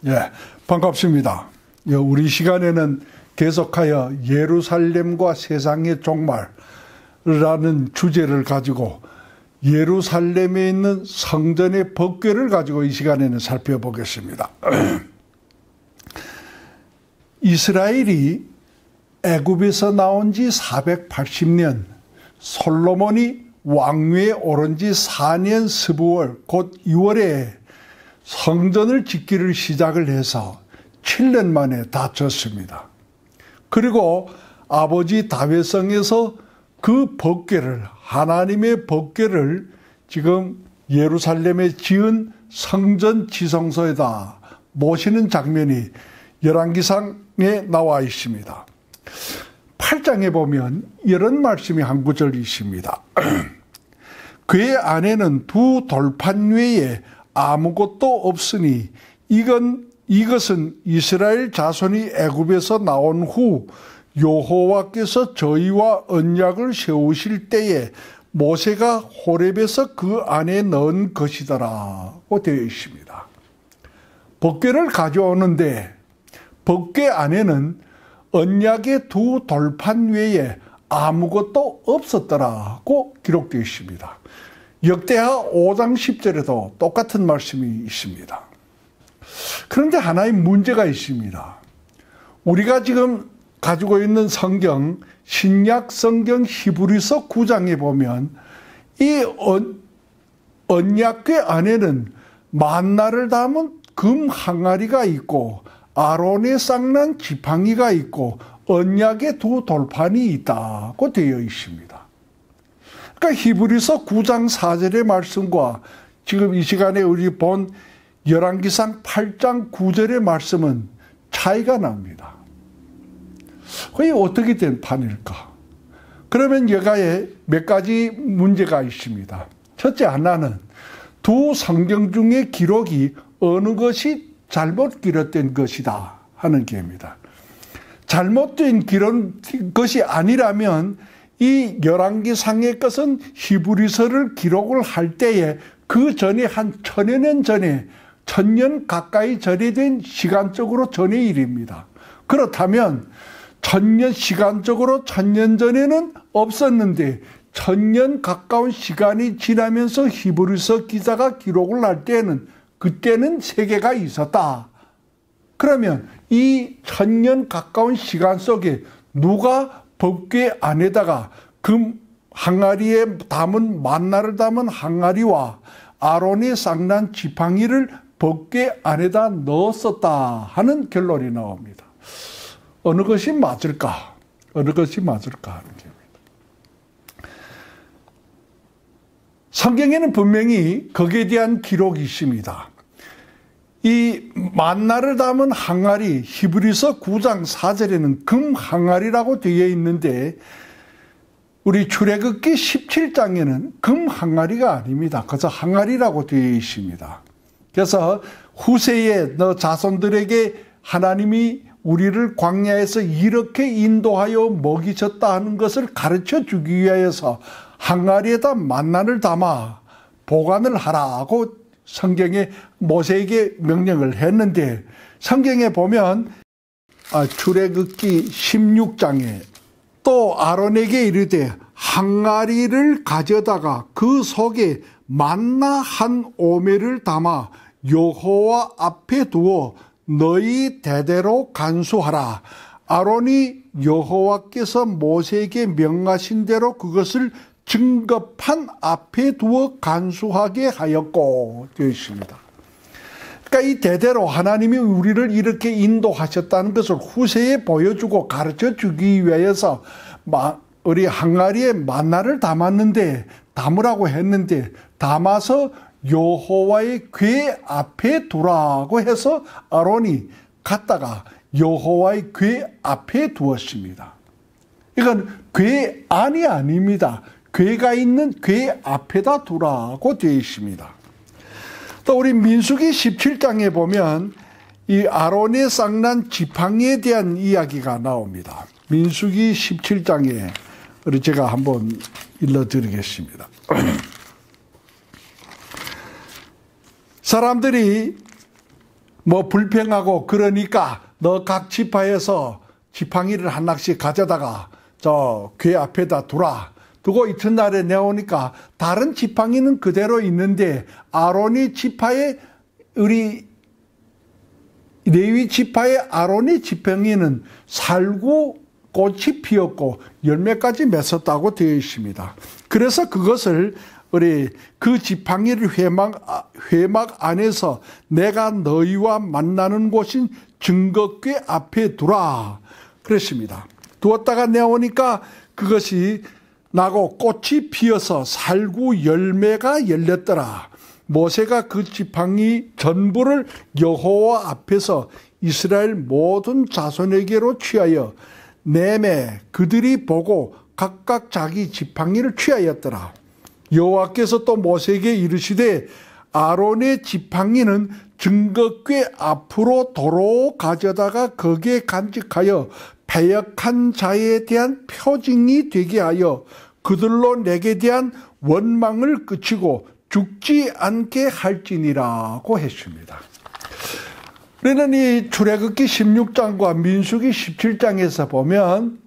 예, 반갑습니다. 우리 시간에는 계속하여 예루살렘과 세상의 종말이라는 주제를 가지고 예루살렘에 있는 성전의 법궤를 가지고 이 시간에는 살펴보겠습니다. 이스라엘이 애굽에서 나온 지 480년, 솔로몬이 왕위에 오른 지 4년 12월, 곧 2월에 성전을 짓기를 시작을 해서 7년 만에 다 졌습니다. 그리고 아버지 다윗성에서 그 법궤를, 하나님의 법궤를 지금 예루살렘에 지은 성전 지성소에다 모시는 장면이 열왕기상에 나와 있습니다. 8장에 보면 이런 말씀이 한 구절 있습니다. 그의 안에는 두 돌판 외에 아무것도 없으니 이것은 이스라엘 자손이 애굽에서 나온 후 여호와께서 저희와 언약을 세우실 때에 모세가 호렙에서 그 안에 넣은 것이더라고 되어 있습니다. 법궤를 가져오는데 법궤 안에는 언약의 두 돌판 외에 아무것도 없었더라고 기록되어 있습니다. 역대하 5장 10절에도 똑같은 말씀이 있습니다. 그런데 하나의 문제가 있습니다. 우리가 지금 가지고 있는 성경, 신약 성경 히브리서 9장에 보면 이 언약궤 안에는 만나를 담은 금 항아리가 있고 아론의 쌍난 지팡이가 있고 언약의 두 돌판이 있다고 되어 있습니다. 그러니까 히브리서 9장 4절의 말씀과 지금 이 시간에 우리 본 열왕기상 8장 9절의 말씀은 차이가 납니다. 그게 어떻게 된 판일까? 그러면 여기에 몇 가지 문제가 있습니다. 첫째 하나는 두 성경 중의 기록이 어느 것이 잘못 기록된 것이다 하는 게입니다. 잘못된 것이 아니라면 이 열왕기상의 것은 히브리서를 기록을 할 때에 그 전에 한 1000여 년 전에 1000년 가까이 전에 된 시간적으로 전의 일입니다. 그렇다면 1000년 시간적으로 1000년 전에는 없었는데 1000년 가까운 시간이 지나면서 히브리서 기자가 기록을 할 때는 그때는 세계가 있었다. 그러면 이 1000년 가까운 시간 속에 누가 법궤 안에다가 금 항아리에 담은 만나를 담은 항아리와 아론의 쌍난 지팡이를 법궤 안에다 넣었었다 하는 결론이 나옵니다. 어느 것이 맞을까? 어느 것이 맞을까 하는 겁니다. 성경에는 분명히 거기에 대한 기록이 있습니다. 이 만나를 담은 항아리, 히브리서 9장 4절에는 금 항아리라고 되어 있는데 우리 출애굽기 17장에는 금 항아리가 아닙니다. 그래서 항아리라고 되어 있습니다. 그래서 후세에 너 자손들에게 하나님이 우리를 광야에서 이렇게 인도하여 먹이셨다 하는 것을 가르쳐 주기 위하여서 항아리에다 만나를 담아 보관을 하라고 성경에 모세에게 명령을 했는데 성경에 보면 출애굽기 16장에 또 아론에게 이르되 항아리를 가져다가 그 속에 만나 한 오매를 담아 여호와 앞에 두어 너희 대대로 간수하라. 아론이 여호와께서 모세에게 명하신 대로 그것을 증거판 앞에 두어 간수하게 하였고 되어 있습니다. 그러니까 이 대대로 하나님이 우리를 이렇게 인도하셨다는 것을 후세에 보여주고 가르쳐 주기 위해서 우리 항아리에 만나를 담으라고 했는데 담아서 여호와의 궤 앞에 두라고 해서 아론이 갖다가 여호와의 궤 앞에 두었습니다. 이건 궤 안이 아닙니다. 궤가 있는 궤 앞에다 두라고 되어 있습니다. 또 우리 민수기 17장에 보면 이 아론의 쌍난 지팡이에 대한 이야기가 나옵니다. 민수기 17장에 제가 한번 일러드리겠습니다. 사람들이 뭐 불평하고 그러니까 너 각 지파에서 지팡이를 한 낚씩 가져다가 저 궤 앞에다 두라. 두고 이튿날에 내오니까 다른 지팡이는 그대로 있는데 아론이 지파에 우리 레위 지파의 아론의 지팡이는 살구 꽃이 피었고 열매까지 맺었다고 되어 있습니다. 그래서 그것을 우리 그 지팡이를 회막 안에서 내가 너희와 만나는 곳인 증거궤 앞에 두라 그랬습니다. 두었다가 내오니까 그것이 나고 꽃이 피어서 살구 열매가 열렸더라. 모세가 그 지팡이 전부를 여호와 앞에서 이스라엘 모든 자손에게로 취하여 내매 그들이 보고 각각 자기 지팡이를 취하였더라. 여호와께서 또 모세에게 이르시되 아론의 지팡이는 증거궤 앞으로 도로 가져다가 거기에 간직하여 패역한 자에 대한 표징이 되게 하여 그들로 내게 대한 원망을 그치고 죽지 않게 할지니라고 했습니다. 우리는 이 출애굽기 16장과 민수기 17장에서 보면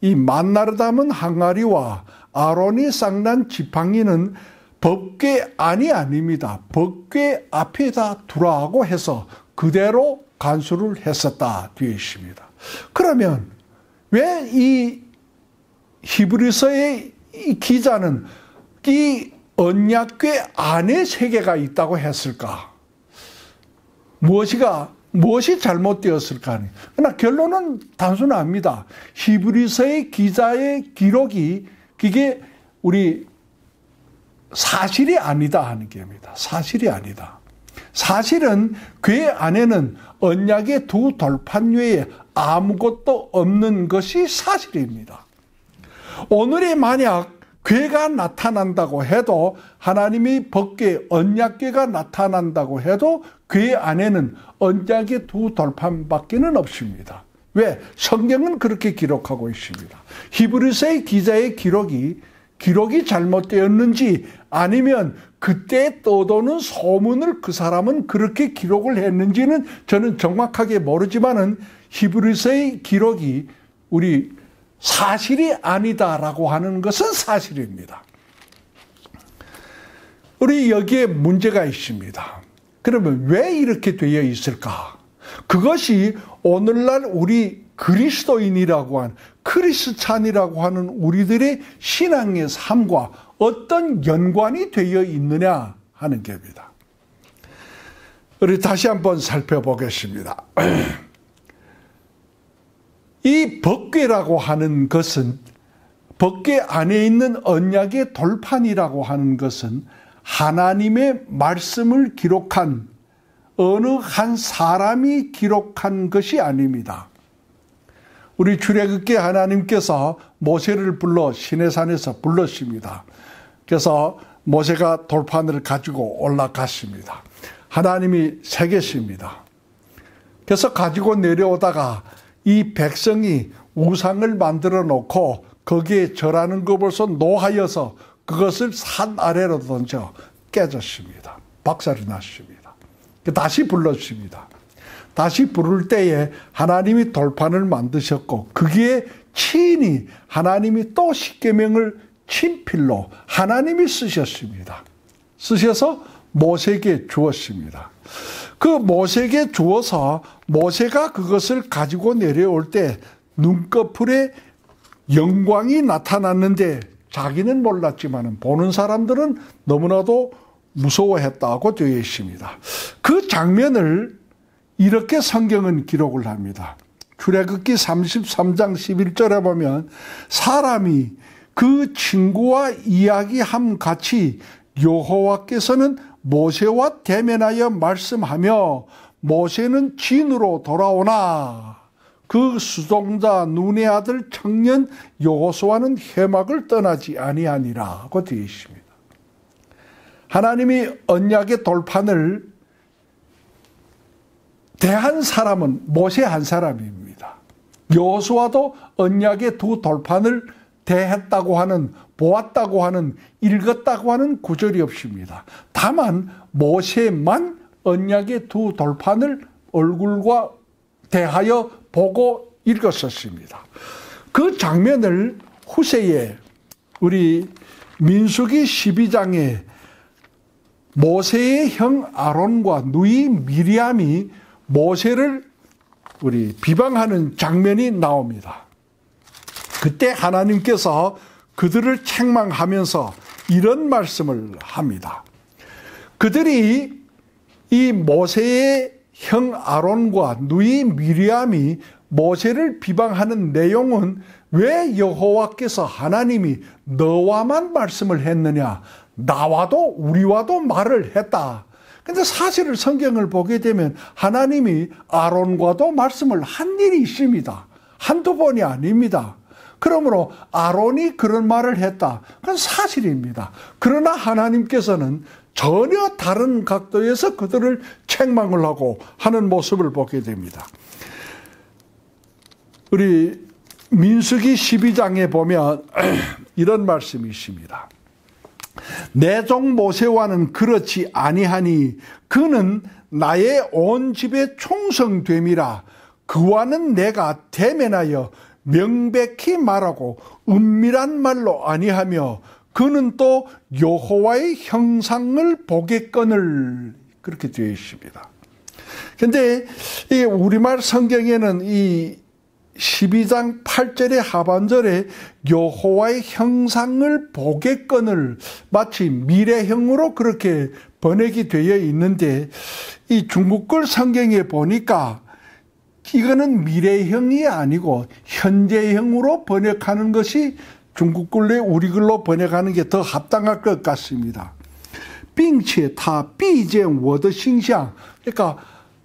이 만나를 담은 항아리와 아론이 쌍난 지팡이는 법궤 안이 아닙니다. 법궤 앞에다 두라고 해서 그대로 간수를 했었다 되어 있습니다. 그러면 왜 이 히브리서의 이 기자는 이 언약궤 안에 세계가 있다고 했을까? 무엇이 잘못되었을까? 그러나 결론은 단순합니다. 히브리서의 기자의 기록이 그게 우리 사실이 아니다 하는 겁니다. 사실이 아니다. 사실은 궤 안에는 언약의 두 돌판 외에 아무것도 없는 것이 사실입니다. 오늘이 만약 궤가 나타난다고 해도 하나님의 법궤 언약궤가 나타난다고 해도 궤 안에는 언약의 두 돌판밖에는 없습니다. 왜? 성경은 그렇게 기록하고 있습니다. 히브리서의 기자의 기록이 잘못되었는지 아니면 그때 떠도는 소문을 그 사람은 그렇게 기록을 했는지는 저는 정확하게 모르지만은 히브리서의 기록이 우리 사실이 아니다라고 하는 것은 사실입니다. 우리 여기에 문제가 있습니다. 그러면 왜 이렇게 되어 있을까? 그것이 오늘날 우리 그리스도인이라고 하는 크리스찬이라고 하는 우리들의 신앙의 삶과 어떤 연관이 되어 있느냐 하는 겁니다. 우리 다시 한번 살펴보겠습니다. 이 법궤라고 하는 것은 법궤 안에 있는 언약의 돌판이라고 하는 것은 하나님의 말씀을 기록한 어느 한 사람이 기록한 것이 아닙니다. 우리 출애굽기 하나님께서 모세를 불러 시내산에서 불렀습니다. 그래서 모세가 돌판을 가지고 올라갔습니다. 하나님이 새겼습니다. 그래서 가지고 내려오다가 이 백성이 우상을 만들어 놓고 거기에 절하는 것 벌써 노하여서 그것을 산 아래로 던져 깨졌습니다. 박살이 났습니다. 다시 불렀습니다. 다시 부를 때에 하나님이 돌판을 만드셨고 거기에 친히 하나님이 또 십계명을 친필로 하나님이 쓰셨습니다. 쓰셔서 모세에게 주었습니다. 그 모세에게 주어서 모세가 그것을 가지고 내려올 때 눈꺼풀에 영광이 나타났는데 자기는 몰랐지만 보는 사람들은 너무나도 무서워했다고 되어 있습니다. 그 장면을 이렇게 성경은 기록을 합니다. 출애굽기 33장 11절에 보면 사람이 그 친구와 이야기함 같이 여호와께서는 모세와 대면하여 말씀하며 모세는 진으로 돌아오나 그 수종자 눈의 아들 청년 여호수아는 회막을 떠나지 아니하니라고 되어 있습니다. 하나님이 언약의 돌판을 대한 사람은 모세 한 사람입니다. 여호수아도 언약의 두 돌판을 대했다고 하는, 보았다고 하는, 읽었다고 하는 구절이 없습니다. 다만 모세만 언약의 두 돌판을 얼굴과 대하여 보고 읽었었습니다. 그 장면을 후세에 우리 민수기 12장에 모세의 형 아론과 누이 미리암이 모세를 우리 비방하는 장면이 나옵니다. 그때 하나님께서 그들을 책망하면서 이런 말씀을 합니다. 그들이 이 모세의 형 아론과 누이 미리암이 모세를 비방하는 내용은 왜 여호와께서 하나님이 너와만 말씀을 했느냐, 나와도 우리와도 말을 했다. 근데 사실을 성경을 보게 되면 하나님이 아론과도 말씀을 한 일이 있습니다. 한두 번이 아닙니다. 그러므로 아론이 그런 말을 했다. 그건 사실입니다. 그러나 하나님께서는 전혀 다른 각도에서 그들을 책망을 하고 하는 모습을 보게 됩니다. 우리 민수기 12장에 보면 이런 말씀이 있습니다. 내 종 모세와는 그렇지 아니하니 그는 나의 온 집에 충성됨이라. 그와는 내가 대면하여 명백히 말하고 은밀한 말로 아니하며 그는 또 여호와의 형상을 보겠거늘. 그렇게 되어 있습니다. 그런데 이 우리말 성경에는 이 12장 8절의 하반절에 여호와의 형상을 보겠거늘 마치 미래형으로 그렇게 번역이 되어 있는데 이 중국글 성경에 보니까 이거는 미래형이 아니고 현재형으로 번역하는 것이 중국글로 우리글로 번역하는 게 더 합당할 것 같습니다. 并且他必见我的形象. 그러니까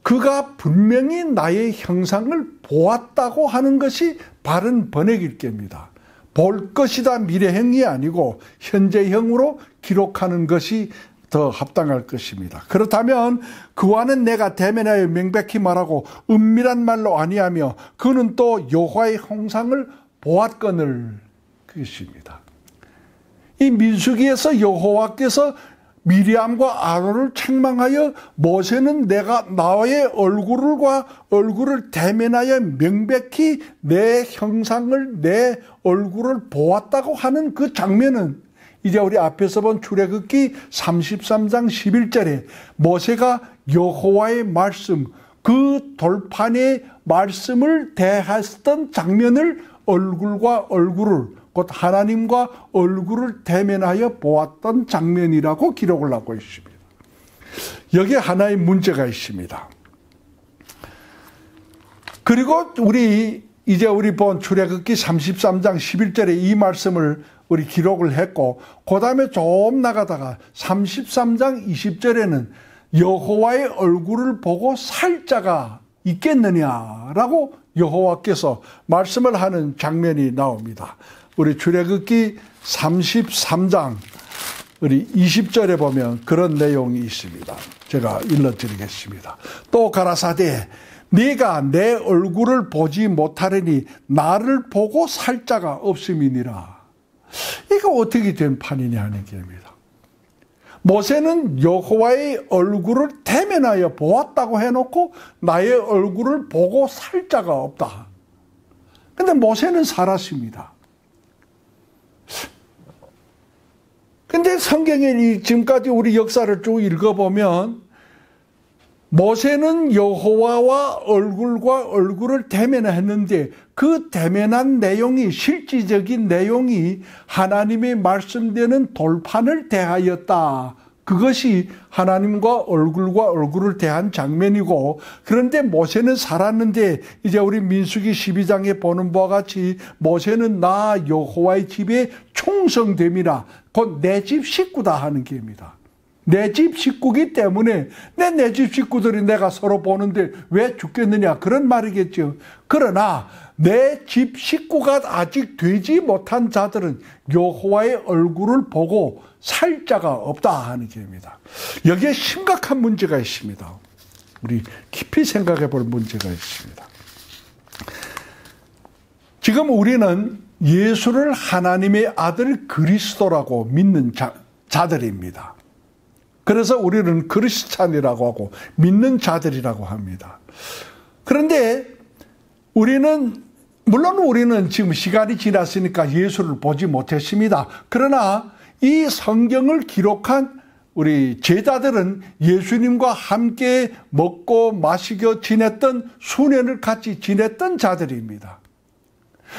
그가 분명히 나의 형상을 보았다고 하는 것이 바른 번역일 겁니다. 볼 것이다 미래형이 아니고 현재형으로 기록하는 것이 더 합당할 것입니다. 그렇다면 그와는 내가 대면하여 명백히 말하고 은밀한 말로 아니하며 그는 또 여호와의 형상을 보았거늘. 그것입니다. 이 민수기에서 여호와께서 미리암과 아론을 책망하여 모세는 내가 나의 얼굴을 대면하여 명백히 내 형상을 내 얼굴을 보았다고 하는 그 장면은 이제 우리 앞에서 본 출애굽기 33장 11절에 모세가 여호와의 말씀, 그 돌판의 말씀을 대했던 장면을 얼굴과 얼굴을 곧 하나님과 얼굴을 대면하여 보았던 장면이라고 기록을 하고 있습니다. 여기에 하나의 문제가 있습니다. 그리고 우리 본 출애굽기 33장 11절에 이 말씀을 우리 기록을 했고 그 다음에 좀 나가다가 33장 20절에는 여호와의 얼굴을 보고 살 자가 있겠느냐라고 여호와께서 말씀을 하는 장면이 나옵니다. 우리 출애굽기 33장 우리 20절에 보면 그런 내용이 있습니다. 제가 일러드리겠습니다. 또 가라사대 네가 내 얼굴을 보지 못하려니 나를 보고 살 자가 없음이니라. 이거 어떻게 된 판이냐 하는 겁니다. 모세는 여호와의 얼굴을 대면하여 보았다고 해놓고 나의 얼굴을 보고 살 자가 없다. 근데 모세는 살았습니다. 근데 성경에 지금까지 우리 역사를 쭉 읽어보면 모세는 여호와와 얼굴과 얼굴을 대면했는데 그 대면한 내용이 실질적인 내용이 하나님의 말씀되는 돌판을 대하였다. 그것이 하나님과 얼굴을 대한 장면이고 그런데 모세는 살았는데 이제 우리 민수기 12장에 보는 바와 같이 모세는 나 여호와의 집에 충성됨이라 곧 내 집 식구다 하는 게입니다. 내 집 식구기 때문에 내 집 식구들이 내가 서로 보는데 왜 죽겠느냐 그런 말이겠죠. 그러나 내 집 식구가 아직 되지 못한 자들은 여호와의 얼굴을 보고 살 자가 없다 하는 게입니다. 여기에 심각한 문제가 있습니다. 우리 깊이 생각해 볼 문제가 있습니다. 지금 우리는 예수를 하나님의 아들 그리스도라고 믿는 자들입니다. 그래서 우리는 크리스찬이라고 하고 믿는 자들이라고 합니다. 그런데 물론 우리는 지금 시간이 지났으니까 예수를 보지 못했습니다. 그러나 이 성경을 기록한 우리 제자들은 예수님과 함께 먹고 마시고 지냈던 수년을 같이 지냈던 자들입니다.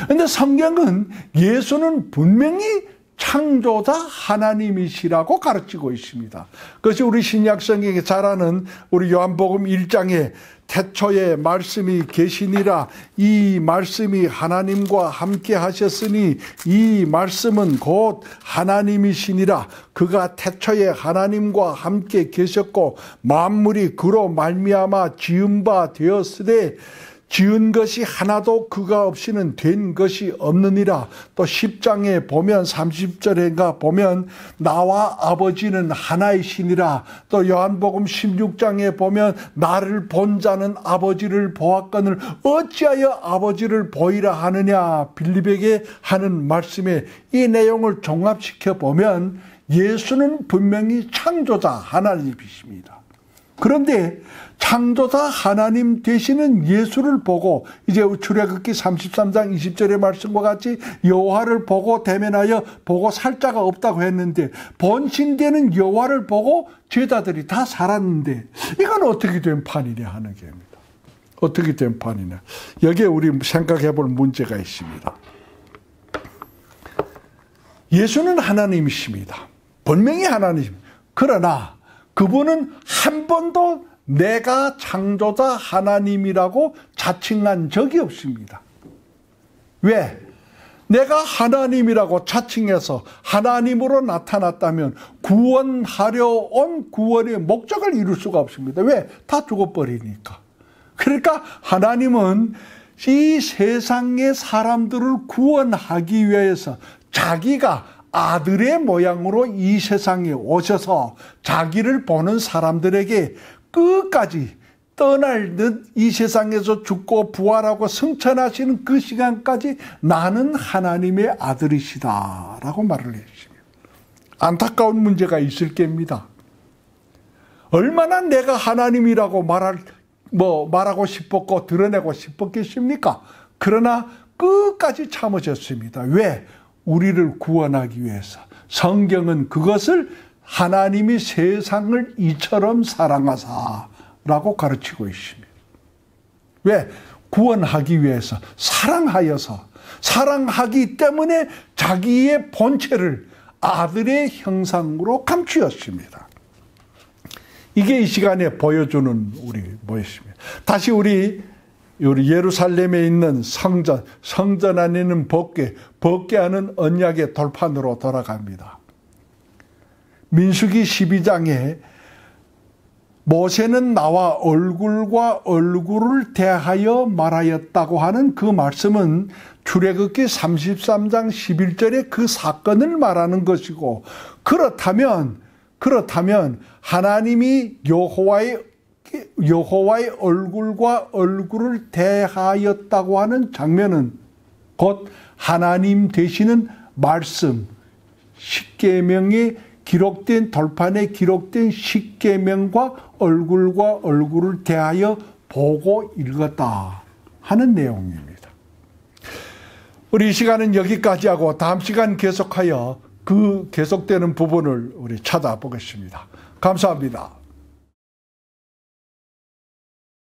그런데 성경은 예수는 분명히 창조자 하나님이시라고 가르치고 있습니다. 그것이 우리 신약 성경에 잘 아는 우리 요한복음 1장에 태초에 말씀이 계시니라, 이 말씀이 하나님과 함께 하셨으니 이 말씀은 곧 하나님이시니라, 그가 태초에 하나님과 함께 계셨고 만물이 그로 말미암아 지은 바 되었으되 지은 것이 하나도 그가 없이는 된 것이 없느니라. 또 10장에 보면 30절인가 보면 나와 아버지는 하나이시니라. 또 요한복음 16장에 보면 나를 본 자는 아버지를 보았거늘 어찌하여 아버지를 보이라 하느냐, 빌립에게 하는 말씀에 이 내용을 종합시켜 보면 예수는 분명히 창조자 하나님이십니다. 그런데 창조자 하나님 되시는 예수를 보고 이제 출애굽기 33장 20절의 말씀과 같이 여호와를 보고 대면하여 보고 살 자가 없다고 했는데, 본신되는 여호와를 보고 제자들이 다 살았는데 이건 어떻게 된 판이냐 하는 겁니다. 어떻게 된 판이냐. 여기에 우리 생각해 볼 문제가 있습니다. 예수는 하나님이십니다. 분명히 하나님입니다. 그러나 그분은 한 번도 내가 창조자 하나님이라고 자칭한 적이 없습니다. 왜? 내가 하나님이라고 자칭해서 하나님으로 나타났다면 구원하려 온 구원의 목적을 이룰 수가 없습니다. 왜? 다 죽어버리니까. 그러니까 하나님은 이 세상의 사람들을 구원하기 위해서 자기가 아들의 모양으로 이 세상에 오셔서 자기를 보는 사람들에게 끝까지 떠날 듯 이 세상에서 죽고 부활하고 승천하시는 그 시간까지 나는 하나님의 아들이시다라고 말을 했습니다. 안타까운 문제가 있을 겁니다. 얼마나 내가 하나님이라고 말하고 싶었고 드러내고 싶었겠습니까? 그러나 끝까지 참으셨습니다. 왜? 우리를 구원하기 위해서. 성경은 그것을 하나님이 세상을 이처럼 사랑하사라고 가르치고 있습니다. 왜? 구원하기 위해서, 사랑하여서, 사랑하기 때문에 자기의 본체를 아들의 형상으로 감추었습니다. 이게 이 시간에 보여주는 우리 뭐였습니다. 다시 우리 예루살렘에 있는 성전 안에는 법궤하는 언약의 돌판으로 돌아갑니다. 민수기 12장에 모세는 나와 얼굴과 얼굴을 대하여 말하였다고 하는 그 말씀은 출애굽기 33장 11절의 그 사건을 말하는 것이고, 그렇다면 하나님이 여호와의 얼굴과 얼굴을 대하였다고 하는 장면은 곧 하나님 되시는 말씀, 십계명에 기록된, 돌판에 기록된 십계명과 얼굴과 얼굴을 대하여 보고 읽었다 하는 내용입니다. 우리 이 시간은 여기까지 하고 다음 시간 계속하여 그 계속되는 부분을 우리 찾아보겠습니다. 감사합니다.